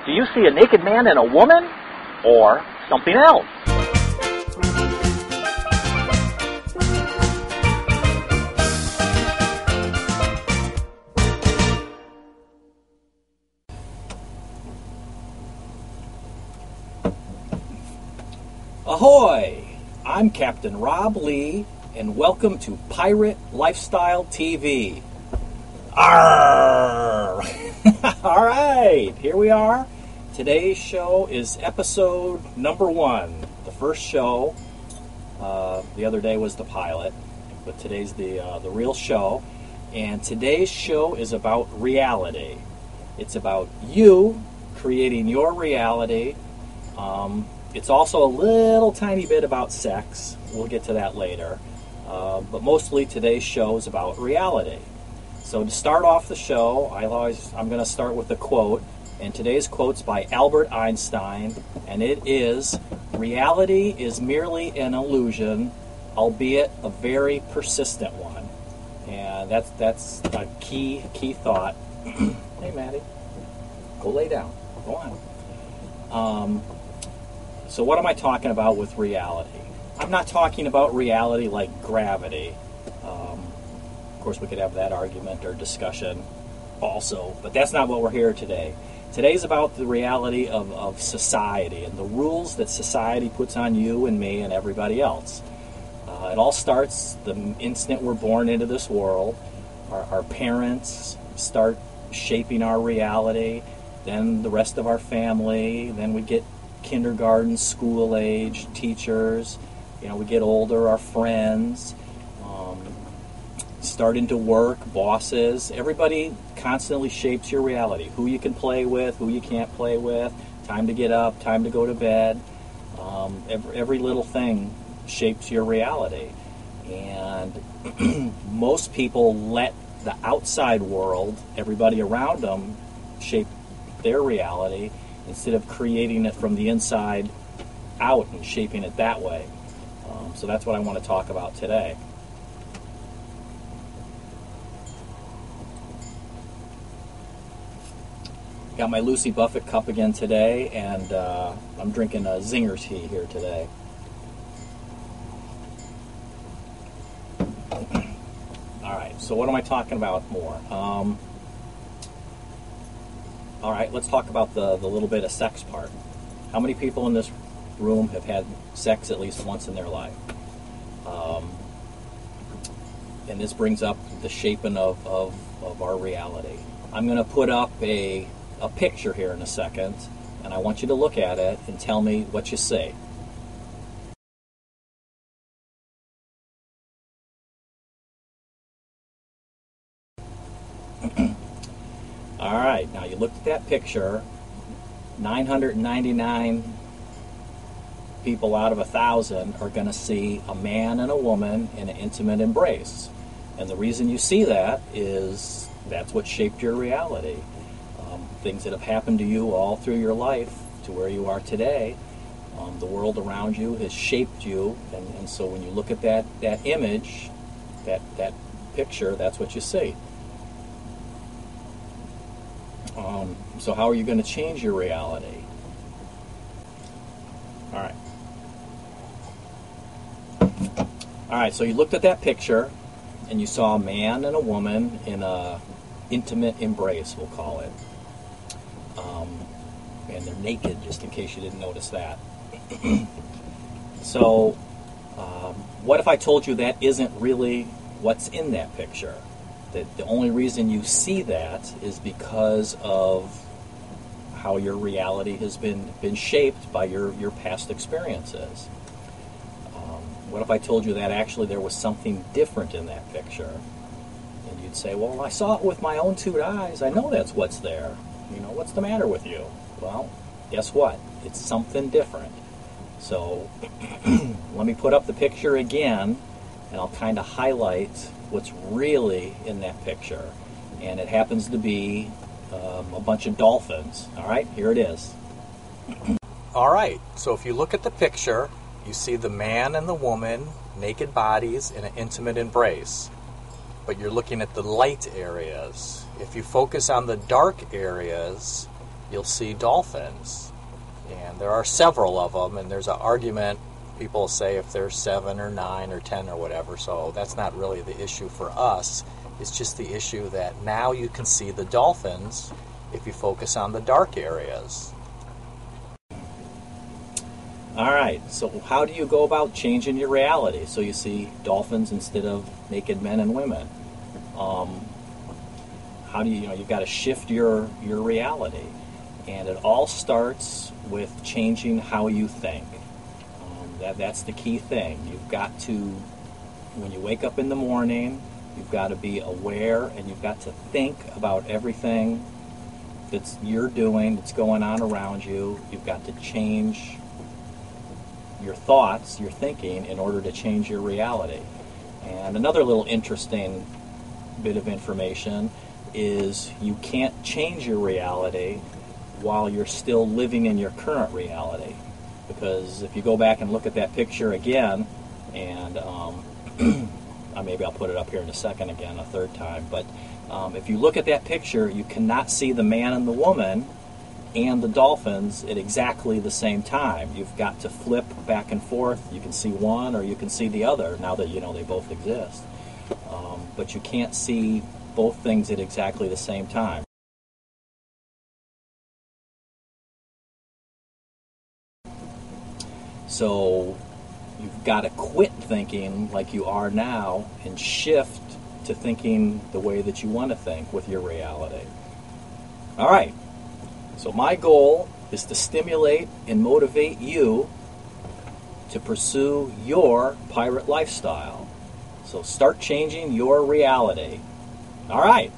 Do you see a naked man and a woman, or something else? Ahoy! I'm Captain Rob Lee, and welcome to Pirate Lifestyle TV. Arrrrr! All right, here we are. Today's show is episode number 1. The first show, the other day was the pilot, but today's the real show. And today's show is about reality. It's about you creating your reality. It's also a little tiny bit about sex. We'll get to that later. But mostly today's show is about reality. So to start off the show, I'm going to start with a quote. And today's quote's by Albert Einstein. And it is, "Reality is merely an illusion, albeit a very persistent one." And that's a key thought. Hey, Maddie. Go lay down. Go on. So what am I talking about with reality? I'm not talking about reality like gravity. Of course, we could have that argument or discussion also, but that's not what we're here today. Today's about the reality of society and the rules that society puts on you and me and everybody else. It all starts the instant we're born into this world. Our parents start shaping our reality, then the rest of our family, then we get kindergarten, school age, teachers, we get older, our friends, starting to work, bosses. Everybody constantly shapes your reality. Who you can play with, who you can't play with, time to get up, time to go to bed. Every little thing shapes your reality. And most people let the outside world, everybody around them, shape their reality instead of creating it from the inside out and shaping it that way. So that's what I want to talk about today. Got my Lucy Buffett cup again today, and I'm drinking a Zinger tea here today. All right, so what am I talking about more? All right, let's talk about the little bit of sex part. How many people in this room have had sex at least once in their life? And this brings up the shaping of our reality. I'm going to put up a picture here in a second, and I want you to look at it and tell me what you see. All right, now you looked at that picture. 999 people out of 1,000 are going to see a man and a woman in an intimate embrace. And the reason you see that is that's what shaped your reality. Things that have happened to you all through your life to where you are today. The world around you has shaped you, and so when you look at that image, that picture, that's what you see. So how are you going to change your reality? All right, so you looked at that picture, and you saw a man and a woman in a intimate embrace, we'll call it. And they're naked, just in case you didn't notice that. So, what if I told you that isn't really what's in that picture? That the only reason you see that is because of how your reality has been shaped by your past experiences. What if I told you that actually there was something different in that picture? And you'd say, well, I saw it with my own 2 eyes. I know that's what's there. What's the matter with you? Well, guess what? It's something different. So let me put up the picture again, and I'll kind of highlight what's really in that picture. And it happens to be a bunch of dolphins. All right, here it is. All right, so if you look at the picture, you see the man and the woman, naked bodies in an intimate embrace. But you're looking at the light areas. If you focus on the dark areas, you'll see dolphins. And there are several of them, and there's an argument. People say if there's 7 or 9 or 10 or whatever, so that's not really the issue for us. It's just the issue that now you can see the dolphins if you focus on the dark areas. All right, so how do you go about changing your reality so you see dolphins instead of naked men and women? How do you've got to shift your reality. And it all starts with changing how you think. That's the key thing. You've got to, when you wake up in the morning, you've got to be aware and you've got to think about everything you're doing, that's going on around you. You've got to change your thoughts, your thinking, in order to change your reality. And another little interesting bit of information is you can't change your reality while you're still living in your current reality. Because if you go back and look at that picture again, and maybe I'll put it up here in a second again, a third time, but if you look at that picture, you cannot see the man and the woman and the dolphins at exactly the same time. You've got to flip back and forth. You can see one or you can see the other now that you know they both exist. But you can't see both things at exactly the same time. So you've got to quit thinking like you are now and shift to thinking the way that you want to think with your reality. All right. So my goal is to stimulate and motivate you to pursue your pirate lifestyle. So start changing your reality. All right.